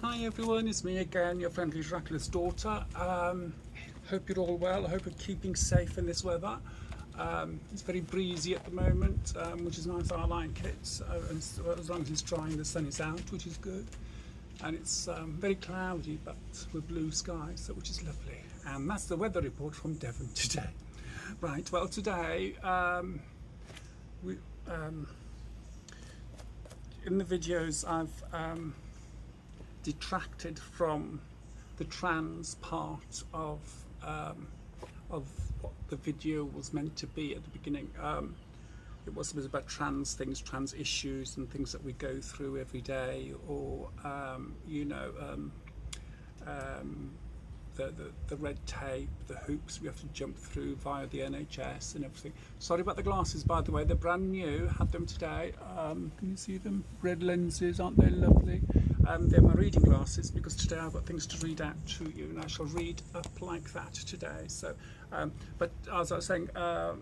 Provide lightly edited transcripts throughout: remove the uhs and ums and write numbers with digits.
Hi everyone, it's me again, your friendly Dracula's daughter. Hope you're all well. I hope you're keeping safe in this weather. It's very breezy at the moment, which is nice. I like it. And as long as it's dry and the sun is out, which is good. And it's very cloudy, but with blue skies, so which is lovely. And that's the weather report from Devon today. Right. Well, today in the videos I've detracted from the trans part of what the video was meant to be at the beginning. It was about trans things, trans issues and things that we go through every day, or the red tape, the hoops we have to jump through via the NHS and everything. Sorry about the glasses, by the way, they're brand new, had them today. Can you see them? Red lenses, aren't they lovely? They're my reading glasses because today I've got things to read out to you, and I shall read up like that today. So, but as I was saying, the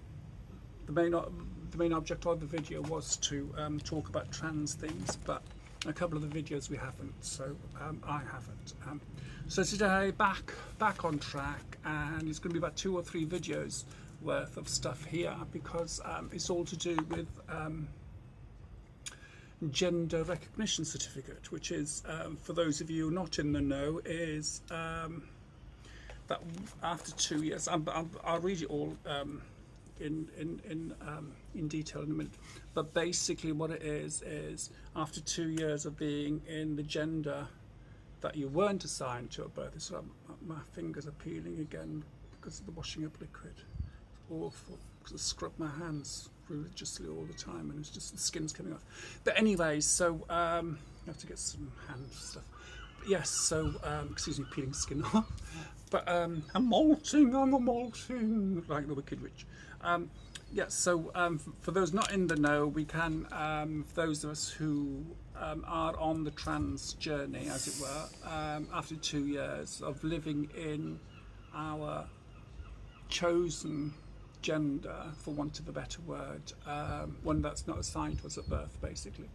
main object of the video was to talk about trans things, but a couple of the videos we haven't, so I haven't. So today, back on track, and it's going to be about 2 or 3 videos worth of stuff here, because it's all to do with gender recognition certificate, which is, for those of you not in the know, is that after 2 years, I'll read it all in detail in a minute, but basically what it is after 2 years of being in the gender that you weren't assigned to at birth. So my fingers are peeling again because of the washing up liquid. It's awful because I scrub my hands religiously all the time, and it's just the skin's coming off. But anyway, so I have to get some hand stuff. But yes, so excuse me, peeling skin off. But I'm molting like the Wicked Witch. Yeah, so for those not in the know, we can, for those of us who are on the trans journey, as it were, after 2 years of living in our chosen gender, for want of a better word, one that's not assigned to us at birth, basically,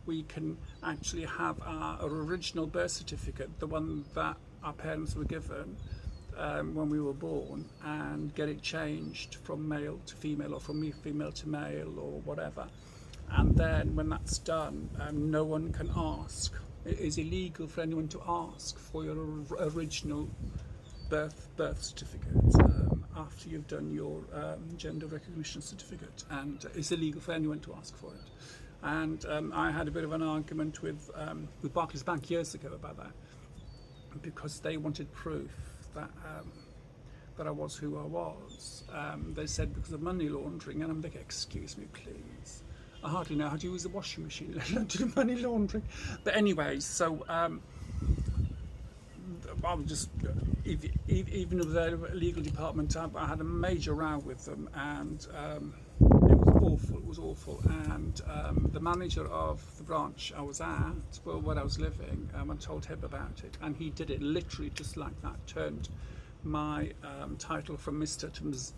we can actually have our original birth certificate, the one that our parents were given when we were born, and get it changed from male to female, or from female to male, or whatever. And then when that's done, no one can ask. It is illegal for anyone to ask for your original birth certificate after you've done your gender recognition certificate, and it's illegal for anyone to ask for it. And I had a bit of an argument with Barclays Bank years ago about that, because they wanted proof that I was who I was. They said because of money laundering, and I'm like, excuse me, please. I hardly know how to use a washing machine, let alone do money laundering. But anyway, so I was just, even with the legal department, I had a major row with them, and it was awful. And the manager of the branch I was at, well, where I was living, I told him about it, and he did it literally just like that, turned my title from Mr. to Ms.,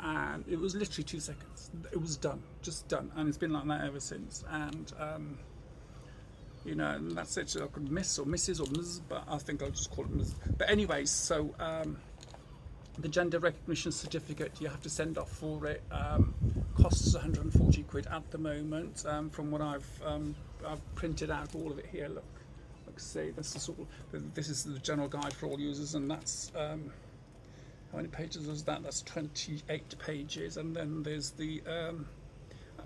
and it was literally 2 seconds. It was done, just done, and it's been like that ever since. And and that's it. So I could Miss or Mrs. or Ms., but I think I'll just call it Ms. But anyway, so the gender recognition certificate, you have to send off for it. Costs 140 quid at the moment. From what I've printed out all of it here. Look, see, this is the general guide for all users, and that's how many pages is that? That's 28 pages, and then there's the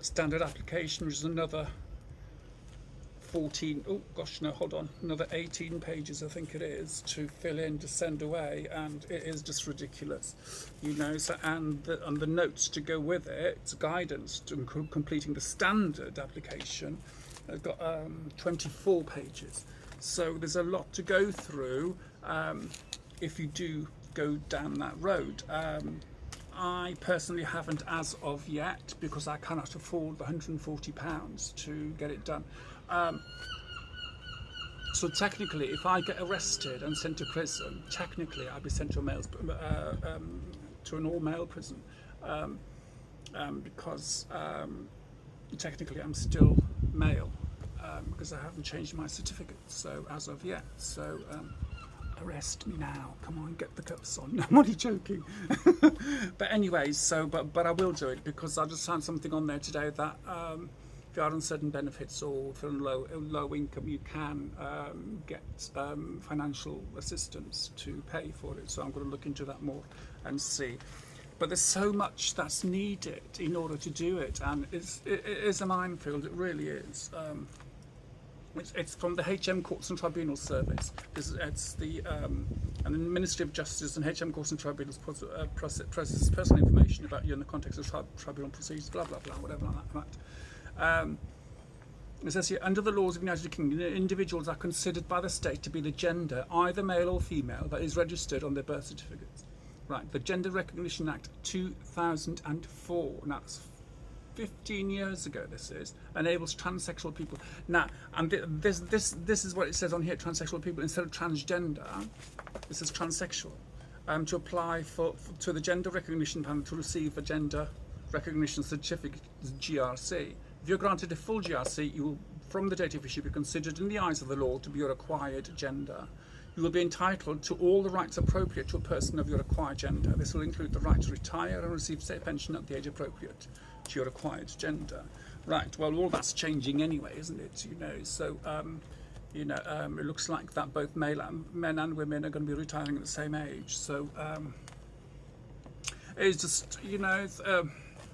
standard application, which is another 14, oh gosh, no, hold on, another 18 pages I think it is to fill in, to send away, and it is just ridiculous, so, and the notes to go with it, it's guidance to completing the standard application. I've got 24 pages, so there's a lot to go through if you do go down that road. I personally haven't as of yet, because I cannot afford the £140 to get it done. So technically, if I get arrested and sent to prison, technically I'll be sent to an all-male prison, because technically I'm still male. because I haven't changed my certificate, so as of yet. So arrest me now, come on, get the cuffs on. I'm only joking. But anyways, so but I will do it, because I just found something on there today that if you are on certain benefits or if you're on low income, you can get financial assistance to pay for it. So I'm going to look into that more and see. But there's so much that's needed in order to do it, and it is a minefield. It really is. It's from the HM Courts and Tribunals Service. It's the and the Ministry of Justice and HM Courts and Tribunals processes personal information about you in the context of tribunal procedures, blah blah blah, whatever like that. It says here, under the laws of the United Kingdom, individuals are considered by the state to be the gender, either male or female, that is registered on their birth certificates. Right, the Gender Recognition Act 2004. Now, that's 15 years ago. This is enables transsexual people. Now, and this is what it says on here: transsexual people instead of transgender. This is transsexual. To apply to the Gender Recognition Panel to receive a Gender Recognition Certificate, GRC. If you're granted a full GRC, you will, from the date of issue, be considered in the eyes of the law to be your acquired gender. You will be entitled to all the rights appropriate to a person of your acquired gender. This will include the right to retire and receive state pension at the age appropriate to your acquired gender. Right, well, all that's changing anyway, isn't it? So, it looks like that both men and women are going to be retiring at the same age. So, it's just,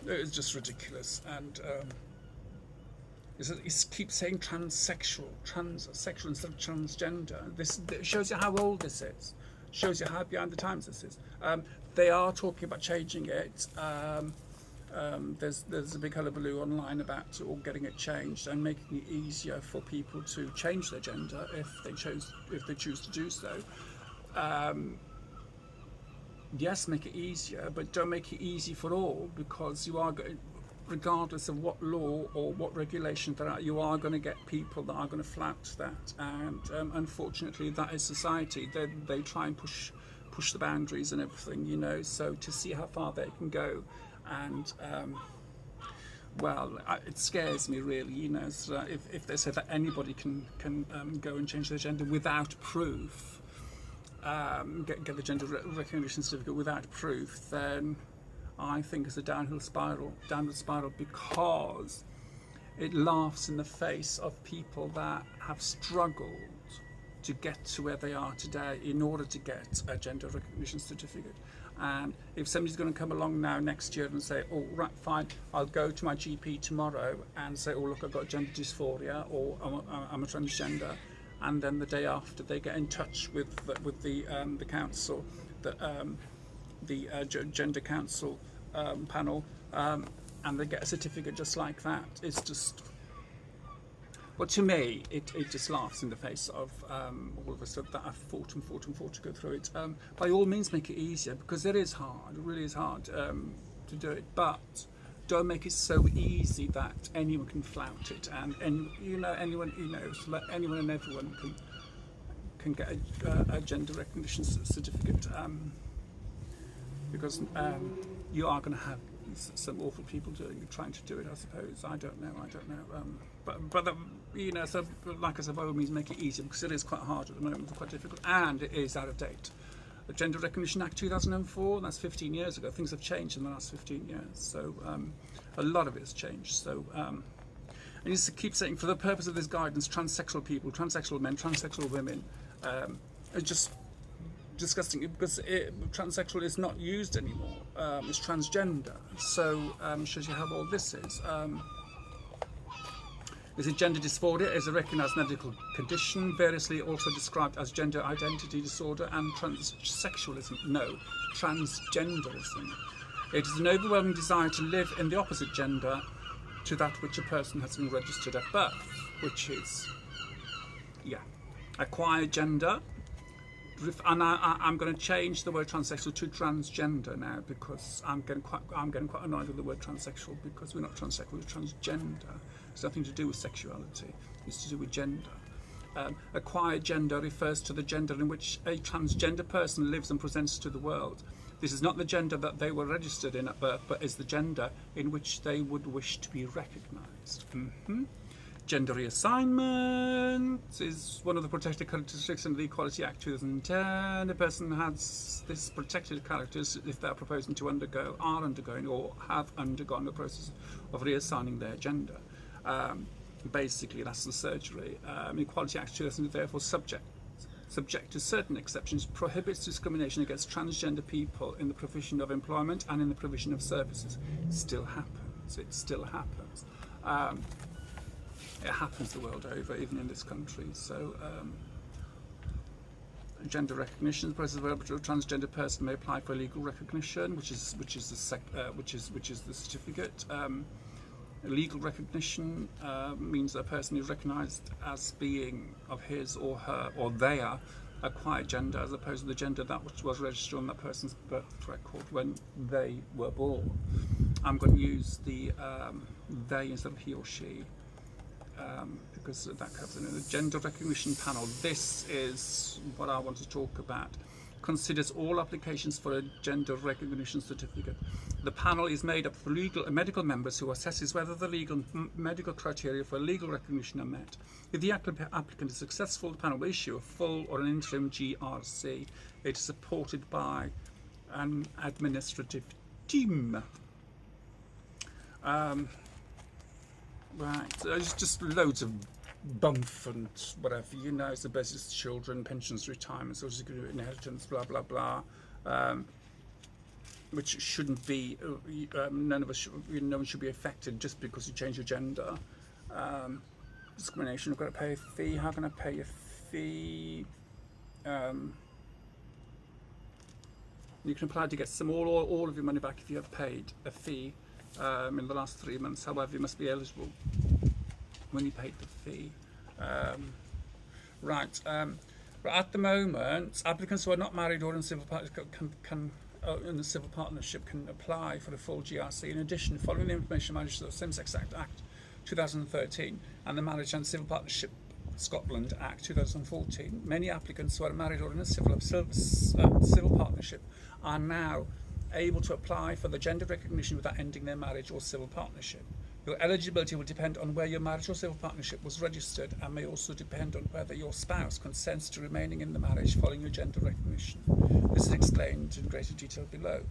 it's just ridiculous. And it keeps saying transsexual instead of transgender. This shows you how old this is. Shows you how behind the times this is. They are talking about changing it. There's a big hullabaloo online about getting it changed and making it easier for people to change their gender if they choose to do so. Yes, make it easier, but don't make it easy for all, because you are going, regardless of what law or what regulation there are, you are going to get people that are going to flout that, and unfortunately that is society. They try and push the boundaries and everything, so to see how far they can go. And it scares me really, so that if they say that anybody can go and change their gender without proof, get the gender recognition certificate without proof, then I think it's a downward spiral, because it laughs in the face of people that have struggled to get to where they are today in order to get a gender recognition certificate. And if somebody's going to come along now next year and say, oh, right, fine, I'll go to my GP tomorrow and say, oh, look, I've got gender dysphoria, or I'm a transgender, and then the day after they get in touch with the council, the gender council panel, and they get a certificate just like that. It's just, well, to me, it just laughs in the face of all of us that have fought to go through it. By all means, make it easier, because it is hard. It really is hard to do it, but don't make it so easy that anyone can flout it, and anyone, so that anyone and everyone can get a gender recognition certificate, because you are going to have some awful people trying to do it, I suppose. I don't know. So like I said, by all means, make it easier, because it is quite hard at the moment. It's quite difficult, and it is out of date. The Gender Recognition Act 2004, that's 15 years ago. Things have changed in the last 15 years, so a lot of it has changed. So I used to keep saying, for the purpose of this guidance, transsexual people, transsexual men, transsexual women, are just disgusting, because transsexual is not used anymore. It's transgender. So shows you how old this is. Is it gender dysphoria? Is a recognised medical condition, variously also described as gender identity disorder and transsexualism. No, transgenderism. It is an overwhelming desire to live in the opposite gender to that which a person has been registered at birth, which is, acquired gender. And I'm going to change the word transsexual to transgender now, because I'm getting quite annoyed with the word transsexual, because we're not transsexual, we're transgender. It's nothing to do with sexuality, it's to do with gender. Acquired gender refers to the gender in which a transgender person lives and presents to the world. This is not the gender that they were registered in at birth, but is the gender in which they would wish to be recognised. Gender reassignment is one of the protected characteristics under the Equality Act 2010. A person has this protected characters if they're proposing to undergo, are undergoing, or have undergone the process of reassigning their gender. Basically, that's the surgery. Equality Act 2000 therefore subject to certain exceptions, prohibits discrimination against transgender people in the provision of employment and in the provision of services. It still happens. It still happens. It happens the world over, even in this country. So, gender recognition, the process where a transgender person may apply for legal recognition, which is the certificate. Legal recognition means that a person is recognised as being of his or her or their acquired gender, as opposed to the gender that which was registered on that person's birth record when they were born. I'm going to use the they instead of he or she, because that covers it. The gender recognition panel. This is what I want to talk about. Considers all applications for a gender recognition certificate. The panel is made up of legal and medical members who assesses whether the legal medical criteria for legal recognition are met. If the applicant is successful, the panel will issue a full or an interim GRC. It is supported by an administrative team. Right, there's just loads of bump and whatever, you know, it's the basis, children, pensions, retirement, social security, inheritance, blah blah blah, which shouldn't be. No one should be affected just because you change your gender. Discrimination. I've got to pay a fee. How can I pay a fee? You can apply to get some all of your money back if you have paid a fee in the last 3 months. However, you must be eligible when you paid the fee. At the moment, applicants who are not married or in civil partnership in the civil partnership can apply for the full GRC. In addition, following the Information Marriage and Same-Sex Act 2013 and the Marriage and Civil Partnership Scotland Act 2014, many applicants who are married or in a civil partnership are now able to apply for the gender recognition without ending their marriage or civil partnership. Your eligibility will depend on where your marriage or civil partnership was registered and may also depend on whether your spouse consents to remaining in the marriage following your gender recognition. This is explained in greater detail below.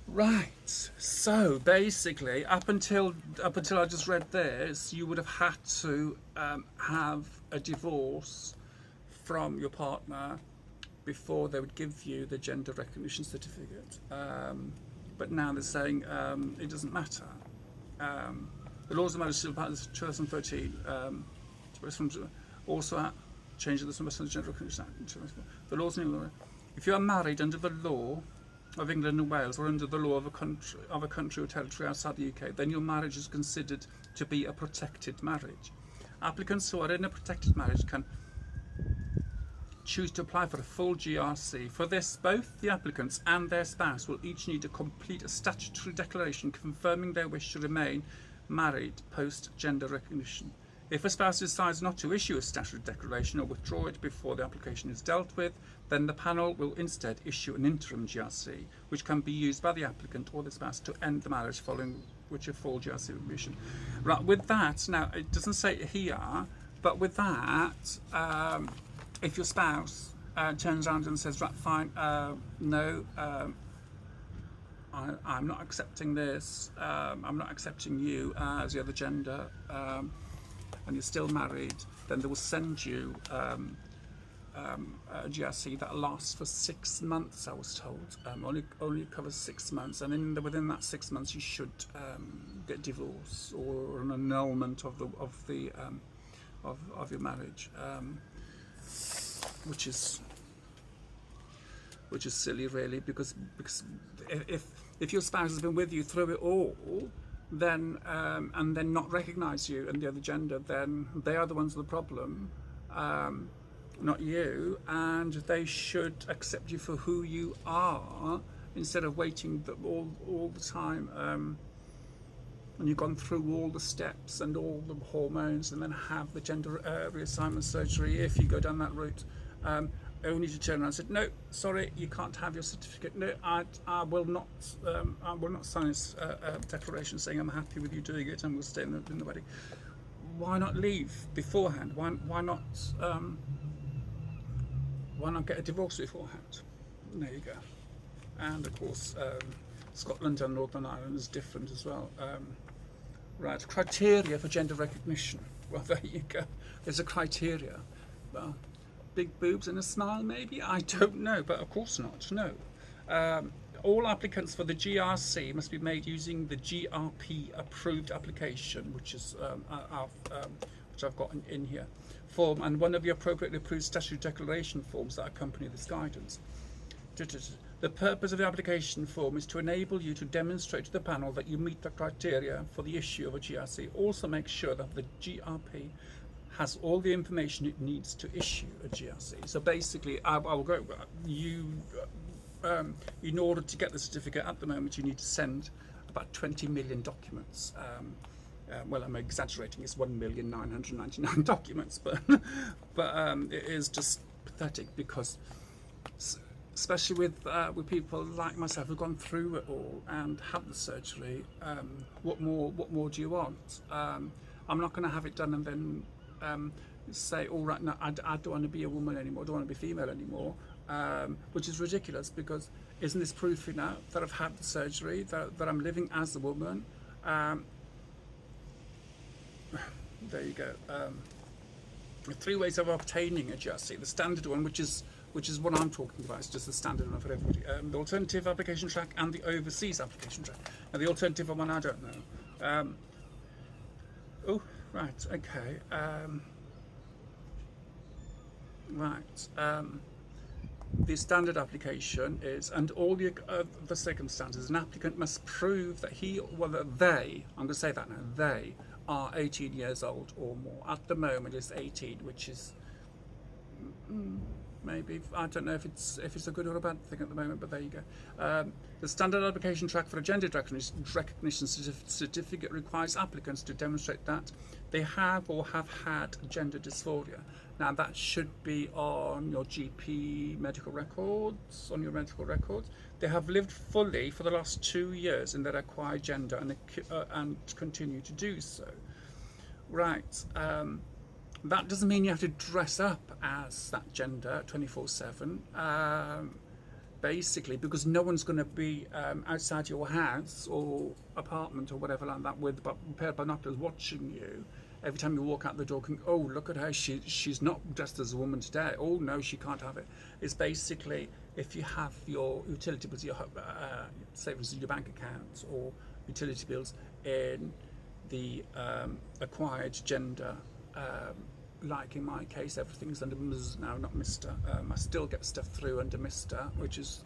Right, so basically, up until I just read this, you would have had to have a divorce from your partner before they would give you the gender recognition certificate. But now they're saying it doesn't matter. The laws of marriage civil partners 2013 also changed the Gender Recognition Act. The laws in England, if you are married under the law of England and Wales or under the law of a country or territory outside the UK, then your marriage is considered to be a protected marriage. Applicants who are in a protected marriage can choose to apply for a full GRC. For this, both the applicants and their spouse will each need to complete a statutory declaration confirming their wish to remain married post-gender recognition. If a spouse decides not to issue a statutory declaration or withdraw it before the application is dealt with, then the panel will instead issue an interim GRC, which can be used by the applicant or the spouse to end the marriage, following which a full GRC will be issued. Right, with that, now it doesn't say it here, but with that, if your spouse turns around and says, right, fine, no, I'm not accepting this, I'm not accepting you as the other gender, and you're still married, then they will send you a GRC that lasts for 6 months, I was told. Only covers 6 months, and within that 6 months you should get divorce or an annulment of your marriage. Which is silly, really, because if your spouse has been with you through it all, then and then not recognise you and the other gender, then they are the ones with the problem, not you, and they should accept you for who you are instead of waiting all the time. And you've gone through all the steps and all the hormones and then have the gender reassignment surgery if you go down that route. only to turn around and said, no, sorry, you can't have your certificate. No, I will not sign this declaration saying I'm happy with you doing it and will stay in the wedding. Why not leave beforehand? Why not get a divorce beforehand? There you go. And of course, Scotland and Northern Ireland is different as well. Right, criteria for gender recognition. Well, there you go. There's a criteria. Well, big boobs and a smile, maybe? I don't know, but of course not. No. All applicants for the GRC must be made using the GRP approved application, which is which I've got in here, form, and one of the appropriately approved statutory declaration forms that accompany this guidance. The purpose of the application form is to enable you to demonstrate to the panel that you meet the criteria for the issue of a GRC. Also make sure that the GRP has all the information it needs to issue a GRC. So basically, I will go, in order to get the certificate at the moment, you need to send about 20 million documents. Well, I'm exaggerating, it's 1,999 documents, but it is just pathetic because, especially with people like myself who've gone through it all and had the surgery, what more do you want? I'm not going to have it done and then say, all right, no, I don't want to be a woman anymore, I don't want to be female anymore, which is ridiculous, because isn't this proof enough that I've had the surgery, that I'm living as a woman? There you go. 3 ways of obtaining a GRC. The standard one, which is what I'm talking about, it's just the standard one for everybody. The alternative application track and the overseas application track. Now the alternative one I don't know. Oh, right, okay. Right. The standard application is, and all the circumstances, an applicant must prove that they, I'm going to say that now, they are 18 years old or more. At the moment it's 18, which is maybe, I don't know if it's a good or a bad thing at the moment, but there you go. The standard application track for a gender recognition certificate requires applicants to demonstrate that they have or have had gender dysphoria. Now that should be on your GP medical records, They have lived fully for the last 2 years in their acquired gender and continue to do so. Right. That doesn't mean you have to dress up as that gender 24/7. Basically, because no one's going to be outside your house or apartment or whatever like that with a pair of binoculars watching you every time you walk out the door, going, oh, look at her, she's not dressed as a woman today. Oh no, she can't have it. It's basically, if you have your utility bills, your savings in your bank account, or utility bills in the acquired gender, like in my case, everything's under Ms. now, not Mr. I still get stuff through under Mr., which is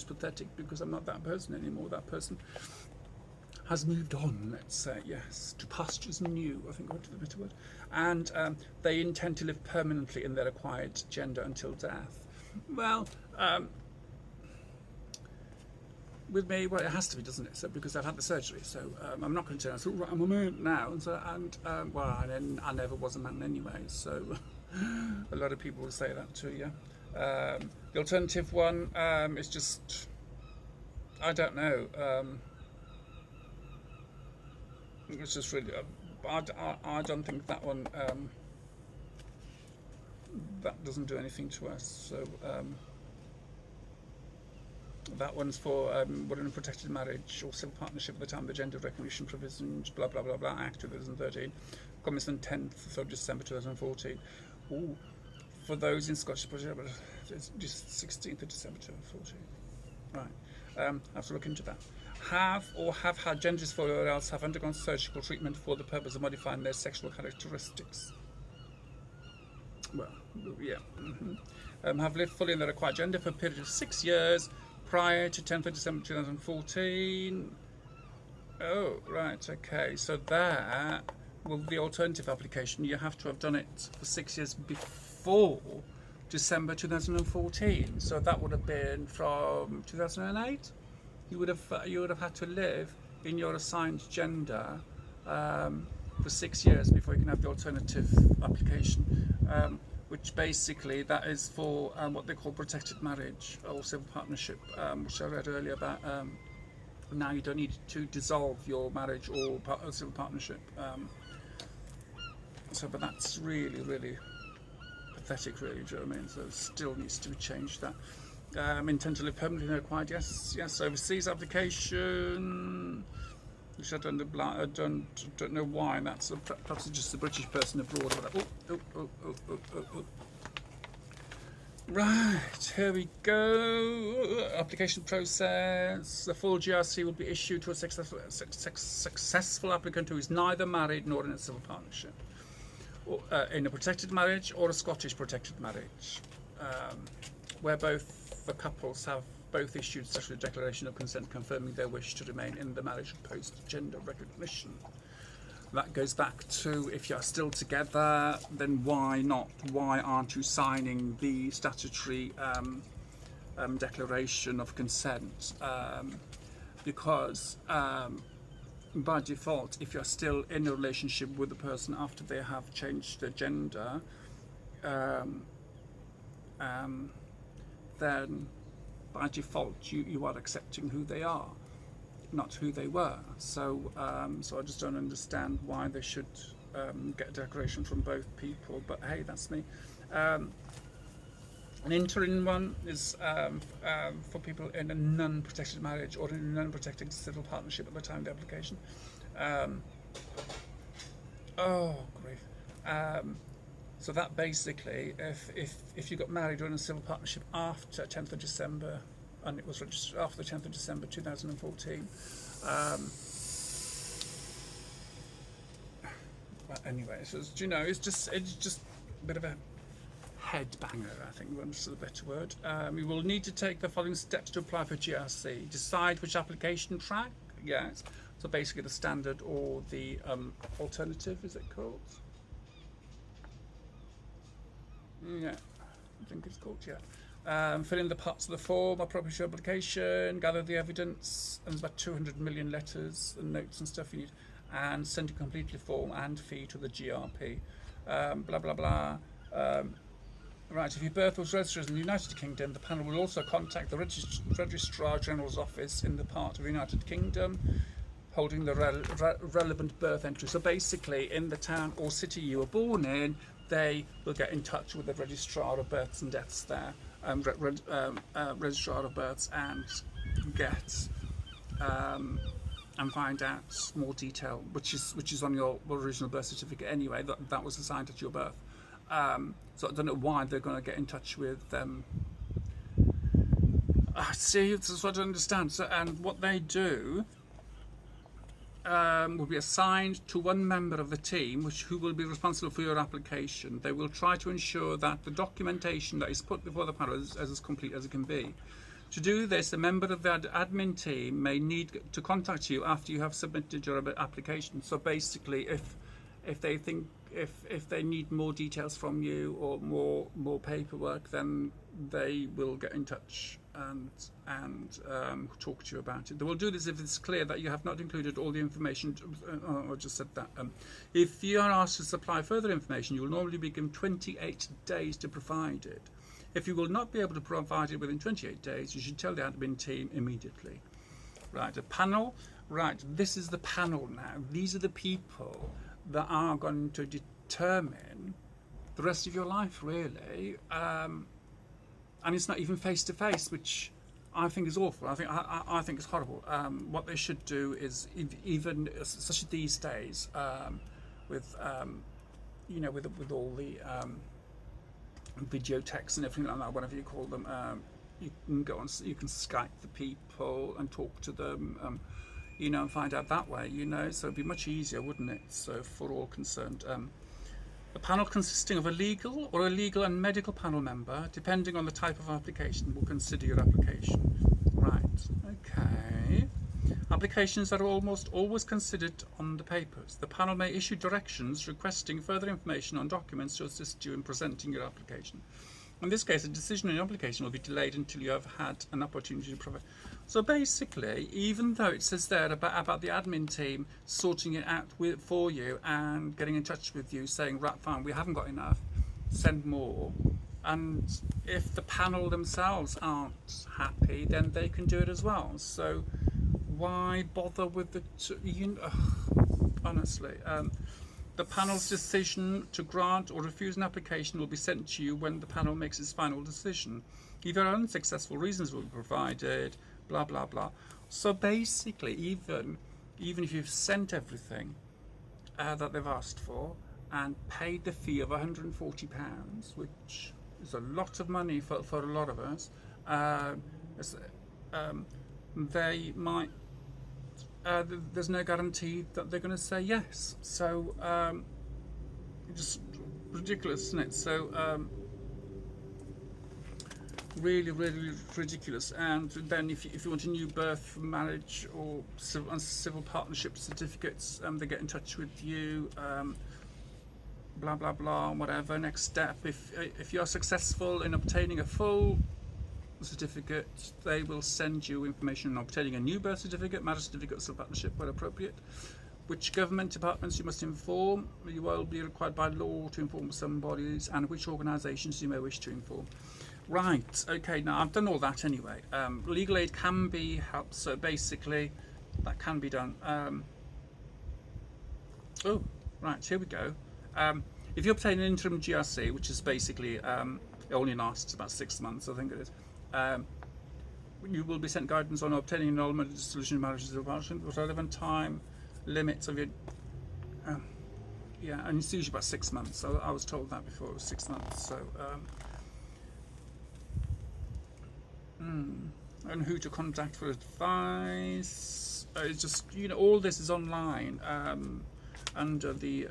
pathetic, because I'm not that person anymore. That person has moved on, let's say, yes, to pastures new, I think would be the better word. And they intend to live permanently in their acquired gender until death. Well, with me, well, it has to be, doesn't it? So, because I've had the surgery, so I'm not going to turn out, right, I'm a man now. Well, I never was a man anyway, so a lot of people will say that to you. The alternative one is just, I don't know. It's just really, I don't think that one, that doesn't do anything to us. So that one's for we're in a protected marriage or civil partnership at the time of the Gender Recognition Provisions, blah blah blah blah Act 2013, commenced 10th of December 2014. Ooh, for those in Scottish project, it's just 16th of December 2014. Right, I have to look into that. Have or have had gender dysphoria or else have undergone surgical treatment for the purpose of modifying their sexual characteristics. Well, yeah. Have lived fully in their acquired gender for a period of 6 years prior to 10th of December 2014. Oh, right, okay. So there, well, the alternative application, you have to have done it for 6 years before December 2014. So that would have been from 2008. You would have had to live in your assigned gender for 6 years before you can have the alternative application. which basically that is for what they call protected marriage or civil partnership, which I read earlier about. Now you don't need to dissolve your marriage or civil partnership. But that's really, really pathetic, really. Do you know what I mean? So it still needs to be changed. That intent to live permanently required. Yes. Overseas application. Which I don't know why. And that's perhaps just a British person abroad. Right, here we go. Application process. The full GRC will be issued to a successful applicant who is neither married nor in a civil partnership, or in a protected marriage or a Scottish protected marriage, where both the couples have both issued statutory declaration of consent confirming their wish to remain in the marriage post gender recognition. That goes back to, if you're still together, then why not? Why aren't you signing the statutory declaration of consent? Because by default, if you're still in a relationship with the person after they have changed their gender, then by default you are accepting who they are, not who they were. So I just don't understand why they should get a declaration from both people. But hey, that's me. An interim one is for people in a non-protected marriage or in a non-protected civil partnership at the time of the application. Oh, grief. So that basically, if you got married or in a civil partnership after 10th of December, and it was registered after the 10th of December 2014. But anyway, so it's just a bit of a head banger, I think, is the better word. You will need to take the following steps to apply for GRC. Decide which application track. Yes. So basically the standard or the alternative, is it called? Yeah, I think it's called, yeah. Fill in the parts of the form, appropriate application, gather the evidence, and there's about 200 million letters and notes and stuff you need, and send a completely form and fee to the GRP. Blah, blah, blah. Right, if your birth was registered in the United Kingdom, the panel will also contact the Registrar General's office in the part of the United Kingdom holding the relevant birth entry. So basically, in the town or city you were born in, they will get in touch with the Registrar of Births and Deaths there, Registrar of Births, and get and find out more detail, which is on your original birth certificate anyway. That was assigned at your birth. So I don't know why they're going to get in touch with them. See, this is what I don't understand. So, and what they do will be assigned to one member of the team, who will be responsible for your application. They will try to ensure that the documentation that is put before the panel is as complete as it can be. To do this, a member of the admin team may need to contact you after you have submitted your application. So basically, if they think if they need more details from you or more paperwork, then they will get in touch and talk to you about it. They will do this if it's clear that you have not included all the information. I just said that. If you are asked to supply further information, you will normally be given 28 days to provide it. If you will not be able to provide it within 28 days, you should tell the admin team immediately. Right, a panel. Right, this is the panel now. These are the people that are going to determine the rest of your life, really. And it's not even face to face, which I think is awful. I think it's horrible. What they should do is, even especially these days, with all the video texts and everything like that, whatever you call them, you can go on. You can Skype the people and talk to them, and find out that way. So it'd be much easier, wouldn't it? So for all concerned. A panel consisting of a legal and medical panel member, depending on the type of application, will consider your application. Right, okay. Applications are almost always considered on the papers. The panel may issue directions requesting further information on documents to assist you in presenting your application. In this case, a decision on your application will be delayed until you have had an opportunity to provide. So basically, even though it says there about the admin team sorting it out for you and getting in touch with you saying, right, fine, we haven't got enough, send more. And if the panel themselves aren't happy, then they can do it as well. So why bother with the honestly, the panel's decision to grant or refuse an application will be sent to you when the panel makes its final decision. Either unsuccessful reasons will be provided, blah blah blah. So basically, even if you've sent everything that they've asked for and paid the fee of £140, which is a lot of money for a lot of us, they might. There's no guarantee that they're going to say yes. So just ridiculous, isn't it? So really ridiculous. And then if you want a new birth, marriage or civil partnership certificates, they get in touch with you, blah blah blah, whatever. Next step, if you're successful in obtaining a full certificate, they will send you information on obtaining a new birth certificate, marriage certificate, civil partnership where appropriate, which government departments you must inform. You will be required by law to inform some bodies, and which organisations you may wish to inform. Right, okay, now I've done all that anyway. Legal aid can be helped, so basically that can be done. Oh, right, here we go. If you obtain an interim GRC, which is basically, it only lasts about 6 months, I think it is, you will be sent guidance on obtaining annulment and dissolution of marriages or partnership with relevant time limits of your... yeah, and it's usually about 6 months, so I was told that before, it was 6 months, so... and who to contact for advice. It's just, all this is online under the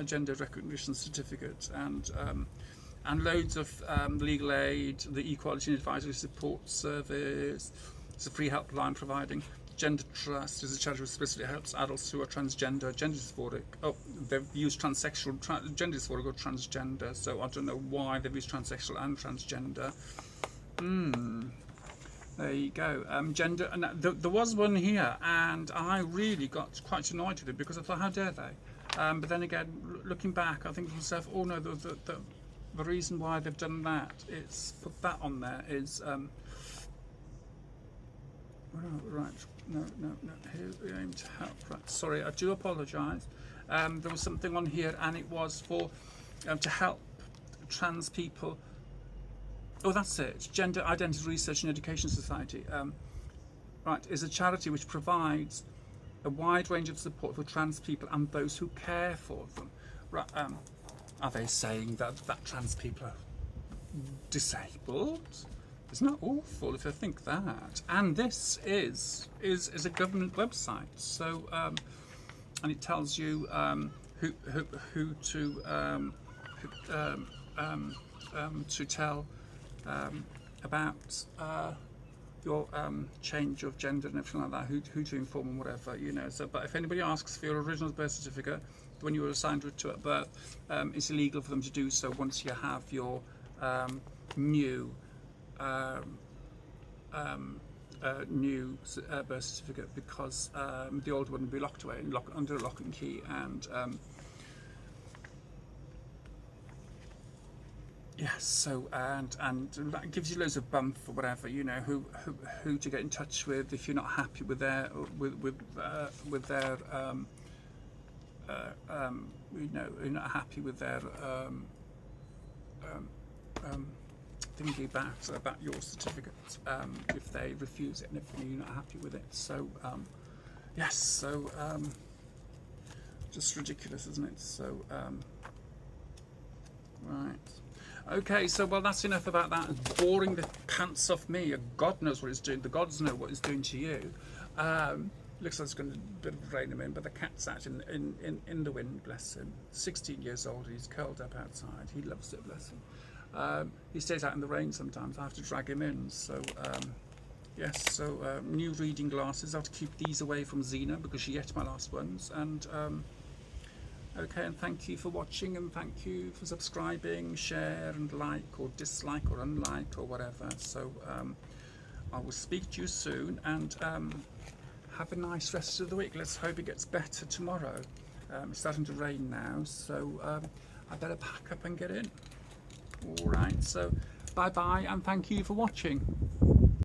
Gender Recognition Certificate, and loads of legal aid, the Equality and Advisory Support Service. It's a free helpline providing. Gender Trust is a charity which specifically helps adults who are transgender, gender dysphoric. Oh, they've used transsexual, gender dysphoric or transgender, so I don't know why they've used transsexual and transgender. There you go. Gender, and there was one here, and I really got quite annoyed with it because I thought, how dare they? But then again, looking back, I think to myself, oh no, the reason why they've done that, it's put that on there is right. No. Here we aim to help. Right. Sorry, I do apologise. There was something on here, and it was for to help trans people. Oh, that's it. Gender Identity Research and Education Society, right, is a charity which provides a wide range of support for trans people and those who care for them. Right, are they saying that trans people are disabled? Isn't that awful if they think that? And this is a government website, so and it tells you who to tell about your change of gender and everything like that, who to inform and whatever, So, but if anybody asks for your original birth certificate when you were assigned to at birth, it's illegal for them to do so once you have your new birth certificate, because the old one will be locked away under a lock and key, and yes, so and that gives you loads of bump or whatever, who to get in touch with if you're not happy with their their you're not happy with their thinking about your certificate, if they refuse it and if you're not happy with it. So yes, so just ridiculous, isn't it? So right. Okay, so well, that's enough about that. It's boring the pants off me. God knows what it's doing. The gods know what it's doing to you. Looks like it's going to bit of rain him in, but the cat's out in the wind. Bless him. 16 years old. He's curled up outside. He loves it. Bless him. He stays out in the rain sometimes. I have to drag him in. So yes. So new reading glasses. I have to keep these away from Xena because she ate my last ones. And okay, and thank you for watching, and thank you for subscribing, share and like or dislike or unlike or whatever. So I will speak to you soon, and have a nice rest of the week. Let's hope it gets better tomorrow. It's starting to rain now, so I better pack up and get in. All right, so bye bye and thank you for watching.